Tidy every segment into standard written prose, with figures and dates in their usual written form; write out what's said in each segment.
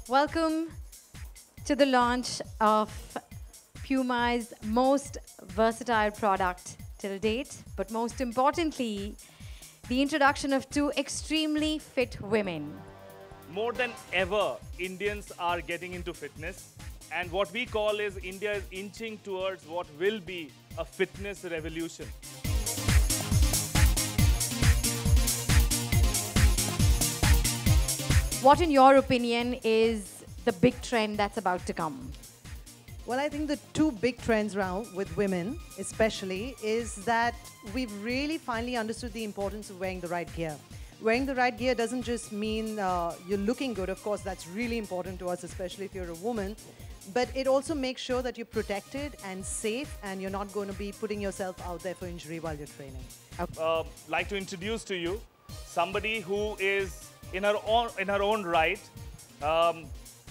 Welcome to the launch of Puma's most versatile product till date, but most importantly, the introduction of two extremely fit women. More than ever, Indians are getting into fitness. And what we call is India is inching towards what will be a fitness revolution. What, in your opinion, is the big trend that's about to come? Well, I think the two big trends now with women, especially, is that we've really finally understood the importance of wearing the right gear. Wearing the right gear doesn't just mean you're looking good. Of course, that's really important to us, especially if you're a woman. But it also makes sure that you're protected and safe, and you're not going to be putting yourself out there for injury while you're training. Like to introduce to you somebody who is in her own right,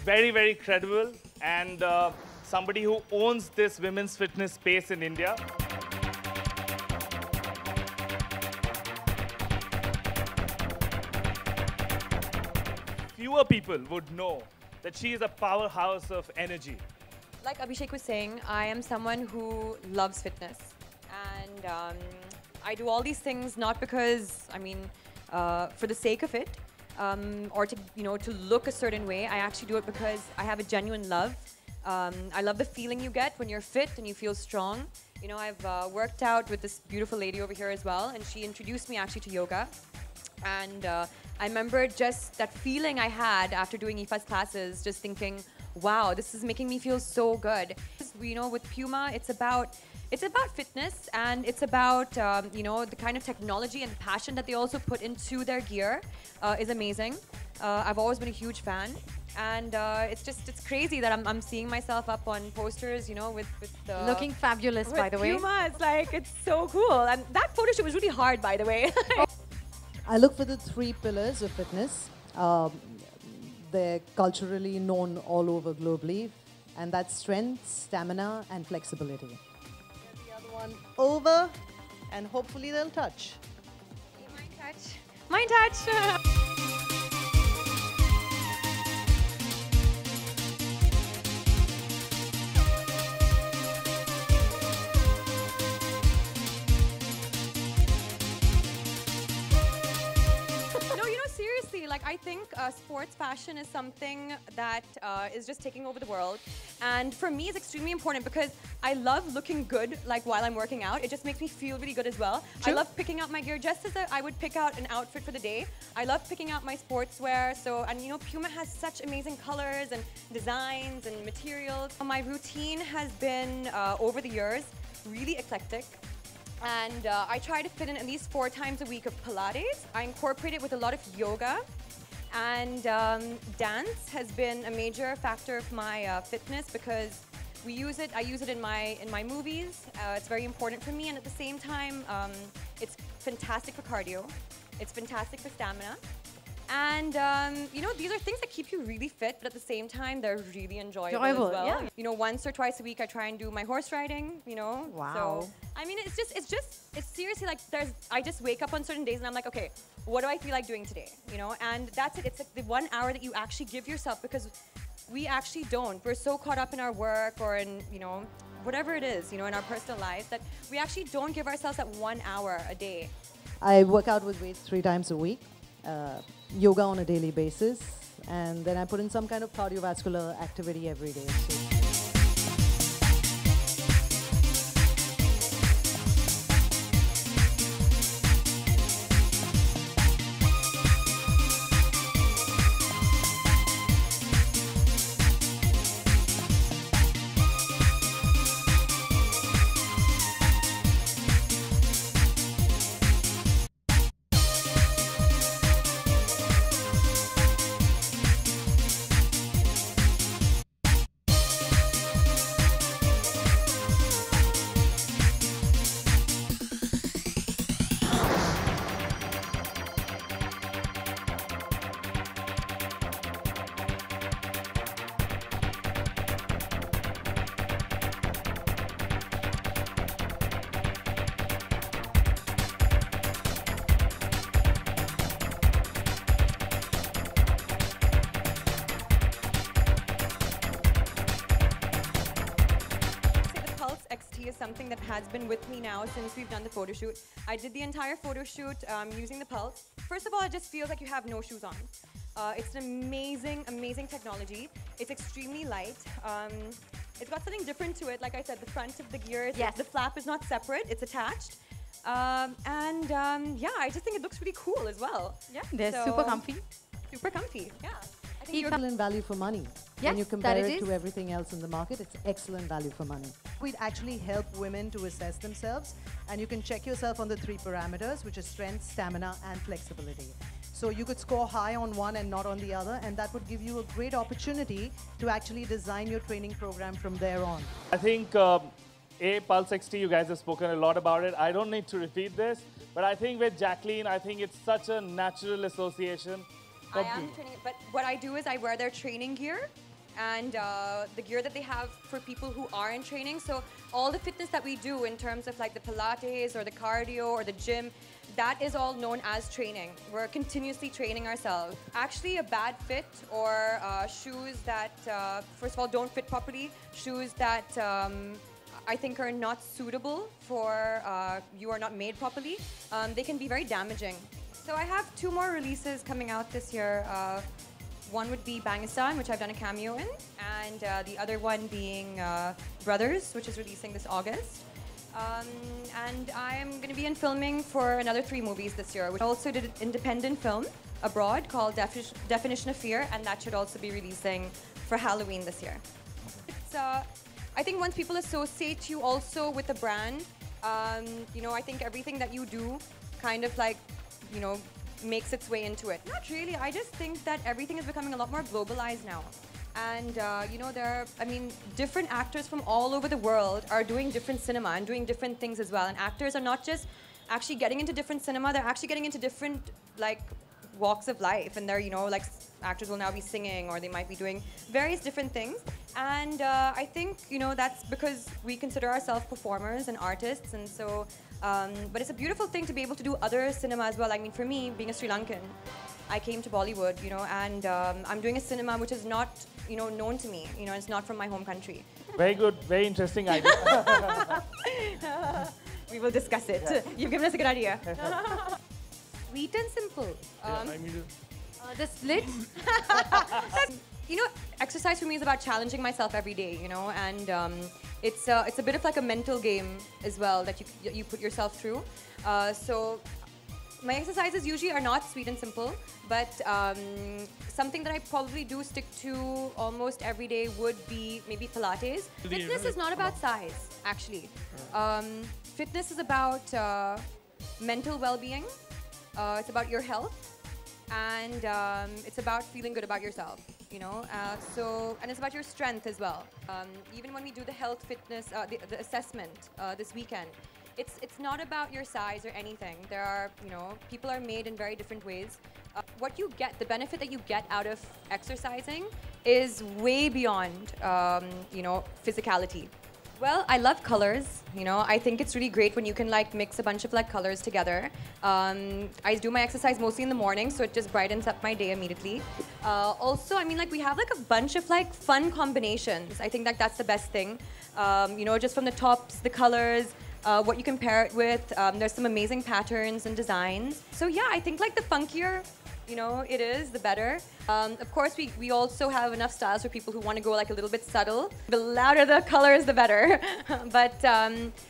very, very credible, and somebody who owns this women's fitness space in India. Fewer people would know that she is a powerhouse of energy. Like Abhishek was saying, I am someone who loves fitness. And I do all these things not because, for the sake of it, or to, to look a certain way. I actually do it because I have a genuine love. I love the feeling you get when you're fit and you feel strong. You know, I've worked out with this beautiful lady over here as well, and she introduced me actually to yoga. And I remember just that feeling I had after doing Aoife's classes, just thinking, wow, this is making me feel so good. You know, with Puma, it's about fitness, and it's about, the kind of technology and passion that they also put into their gear is amazing. I've always been a huge fan. And it's crazy that I'm seeing myself up on posters, with Looking fabulous, by the way. Puma, it's so cool. And that photo shoot was really hard, by the way. I look for the three pillars of fitness. They're culturally known all over globally, and that's strength, stamina, and flexibility. Get the other one over, and hopefully they'll touch. Mind touch. Mind touch. I think sports fashion is something that is just taking over the world. And for me, it's extremely important because I love looking good while I'm working out. It just makes me feel really good as well. True. I love picking out my gear just as I would pick out an outfit for the day. I love picking out my sportswear. Puma has such amazing colors and designs and materials. My routine has been, over the years, really eclectic. And I try to fit in at least 4 times a week of Pilates. I incorporate it with a lot of yoga. And dance has been a major factor of my fitness because I use it in my movies. It's very important for me, and at the same time, it's fantastic for cardio. It's fantastic for stamina. And, these are things that keep you really fit, but at the same time, they're really enjoyable as well. Yeah. Once or twice a week, I try and do my horse riding, Wow. So, it's seriously I just wake up on certain days and I'm like, okay, what do I feel like doing today? And that's it. It's like the 1 hour that you actually give yourself, because we actually don't. We're so caught up in our work or in, whatever it is, in our personal lives, that we actually don't give ourselves that 1 hour a day. I work out with weights 3 times a week. Yoga on a daily basis, and then I put in some kind of cardiovascular activity every day. seriously is something that has been with me now since we've done the photo shoot. I did the entire photo shoot using the Pulse. First of all, it just feels like you have no shoes on. It's an amazing, amazing technology. It's extremely light. It's got something different to it. Like I said, the front of the gear, the flap is not separate, it's attached. Yeah, I just think it looks really cool as well. Yeah, they're super comfy. Super comfy, yeah. I think Excellent value for money. Yes, when you that compare it it to is. everything else in the market, it's excellent value for money. We'd actually help women to assess themselves, and you can check yourself on the 3 parameters, which is strength, stamina, and flexibility. So you could score high on one and not on the other, and that would give you a great opportunity to actually design your training program from there on. I think Pulse XT, you guys have spoken a lot about it. I don't need to repeat this, but I think with Jacqueline, I think it's such a natural association. I am training, but what I do is I wear their training gear and the gear that they have for people who are in training. So all the fitness that we do in terms of like the Pilates or the cardio or the gym, that is all known as training. We're continuously training ourselves. Actually, a bad fit or shoes that, first of all, don't fit properly, shoes that I think are not suitable for, you are not made properly, they can be very damaging. So I have 2 more releases coming out this year. One would be Bangistan, which I've done a cameo in, and the other one being Brothers, which is releasing this August. And I am going to be in filming for another 3 movies this year. We also did an independent film abroad called Definition of Fear, and that should also be releasing for Halloween this year. It's, I think once people associate you also with the brand, you know, I think everything that you do kind of like, you know, makes its way into it. Not really. I just think that everything is becoming a lot more globalized now. And, you know, there are, I mean, different actors from all over the world are doing different cinema and doing different things as well. And actors are not just actually getting into different cinema, they're actually getting into different, like, walks of life. And they're, you know, like, actors will now be singing or they might be doing various different things. And I think, you know, that's because we consider ourselves performers and artists. And so, but it's a beautiful thing to be able to do other cinema as well. I mean, for me, being a Sri Lankan, I came to Bollywood, you know, and I'm doing a cinema which is not, you know, known to me. You know, it's not from my home country. Very good, very interesting idea. We will discuss it. Yeah. You've given us a good idea. Sweet and simple. I mean, The split. You know, exercise for me is about challenging myself every day, you know, and it's a bit of like a mental game as well that you put yourself through. So my exercises usually are not sweet and simple, but something that I probably do stick to almost every day would be maybe Pilates. Fitness is not about size, actually. Fitness is about mental well-being. It's about your health, and it's about feeling good about yourself. You know, and it's about your strength as well. Even when we do the health fitness, the assessment this weekend, it's not about your size or anything. There are, you know, people are made in very different ways. What you get, the benefit that you get out of exercising is way beyond, you know, physicality. Well, I love colors, you know. I think it's really great when you can like mix a bunch of like colors together. I do my exercise mostly in the morning, so it just brightens up my day immediately. Also, I mean, like we have like a bunch of like fun combinations. I think like that's the best thing. You know, just from the tops, the colors, what you can pair it with. There's some amazing patterns and designs. So yeah, I think like the funkier, you know, it is, the better. Of course, we also have enough styles for people who want to go like a little bit subtle. The louder the colors, the better. But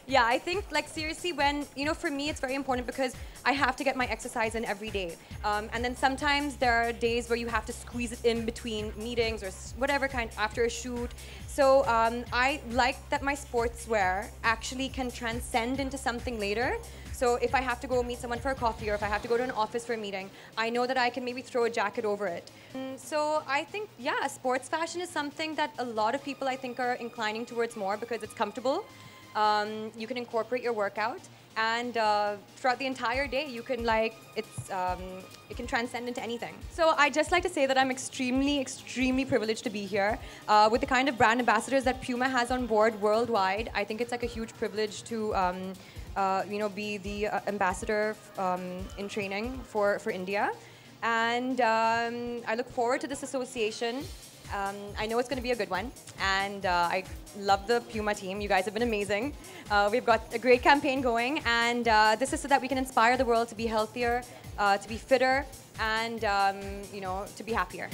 yeah, I think like seriously when, you know, for me it's very important because I have to get my exercise in every day. And then sometimes there are days where you have to squeeze it in between meetings or whatever kind after a shoot. So I like that my sportswear actually can transcend into something later. So if I have to go meet someone for a coffee or if I have to go to an office for a meeting, I know that I can maybe throw a jacket over it. So I think, yeah, sports fashion is something that a lot of people I think are inclining towards more because it's comfortable. You can incorporate your workout and throughout the entire day you can like, it can transcend into anything. So I just like to say that I'm extremely, extremely privileged to be here. With the kind of brand ambassadors that Puma has on board worldwide, I think it's like a huge privilege to you know, be the ambassador in training for India. And I look forward to this association. I know it's going to be a good one, and I love the Puma team. You guys have been amazing. We've got a great campaign going, and this is so that we can inspire the world to be healthier, to be fitter, and you know, to be happier.